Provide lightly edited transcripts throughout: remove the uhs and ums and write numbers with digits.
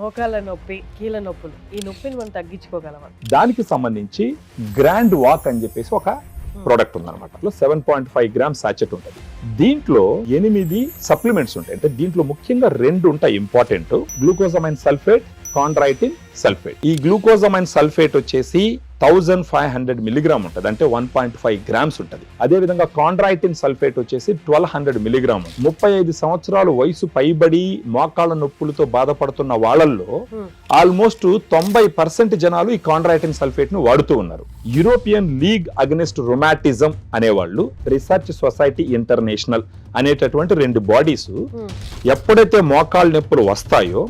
మోకాళ్ళ నొప్పి, కీళ్ళ నొప్పులు, ఈ నొప్పిని మనం తగ్గించుకోగలమా? దానికి సంబంధించి గ్రాండ్ వాక్ అని చెప్పేసి ఒక ప్రోడక్ట్ ఉందన్నమాట. 7.5 గ్రామ్స్ సాచెట్ ఉంటుంది. దీంట్లో 8 సప్లిమెంట్స్ ఉంటాయి. అంటే దీంట్లో ముఖ్యంగా 2 ఉంటాయి ఇంపార్టెంట్: గ్లూకోజమైన్ సల్ఫేట్, కాండ్రైటిన్ సల్ఫేట్. ఈ గ్లూకోజమైన్ సల్ఫేట్ వచ్చేసి 1500 మిలిగ్రామ్ ఉంటుంది, అంటే 1.5 గ్రామ్స్ ఉంటుంది. అదే విధంగా కాండ్రైటిన్ సల్ఫేట్ వచ్చేసి 1200 మిలిగ్రామ్. 35 సంవత్సరాల వయసు పైబడి మోకాళ్ళ నొప్పులతో బాధపడుతున్న వాళ్ళల్లో ఆల్మోస్ట్ 90% జనాలు ఈ కాండ్రైటిన్ సల్ఫేట్ ను వాడుతూ ఉన్నారు. యూరోపియన్ లీగ్ అగెనిస్ట్ రొమాటిజం అనేవాళ్ళు, రీసెర్చ్ సొసైటీ ఇంటర్నేషనల్ అనేటటువంటి 2 బాడీస్ ఎప్పుడైతే మోకాళ్ళ నొప్పులు వస్తాయో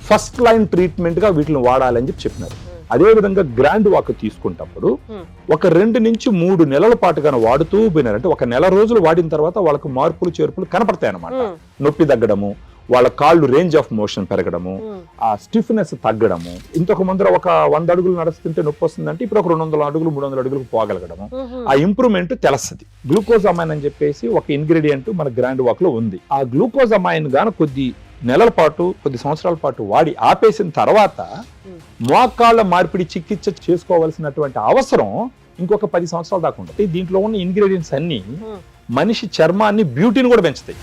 ఫస్ట్ లైన్ ట్రీట్మెంట్ గా వీటిని వాడాలని చెప్పినారు. అదే విధంగా గ్రాండ్ వాక్ తీసుకుంటప్పుడు ఒక 2 నుంచి 3 నెలల పాటు గాను వాడుతూ పోయినారంటే, ఒక నెల రోజులు వాడిన తర్వాత వాళ్ళకు మార్పులు చేర్పులు కనపడతాయి అన్నమాట. నొప్పి తగ్గడము, వాళ్ళ కాళ్ళు రేంజ్ ఆఫ్ మోషన్ పెరగడము, ఆ స్టిఫ్నెస్ తగ్గడము. ఇంతకు ముందర ఒక 100 అడుగులు నడుస్తుంటే నొప్పి వస్తుందంటే ఇప్పుడు ఒక 200 అడుగులు 300 అడుగులకు పోగలగడము, ఆ ఇంప్రూవ్మెంట్ తెలుస్తుంది. గ్లూకోజమైన్ అని చెప్పేసి ఒక ఇంగ్రీడియంట్ మన గ్రాండ్ వాక్ లో ఉంది. ఆ గ్లూకోజమైన్ గాను కొద్ది నెలల పాటు, కొద్ది సంవత్సరాల పాటు వాడి ఆపేసిన తర్వాత మోకాళ్ళ మార్పిడి చికిత్స చేసుకోవాల్సినటువంటి అవసరం ఇంకొక 10 సంవత్సరాల దాకా ఉంటుంది. దీంట్లో ఉన్న ఇంగ్రీడియంట్స్ అన్ని మనిషి చర్మాన్ని, బ్యూటీని కూడా పెంచుతాయి.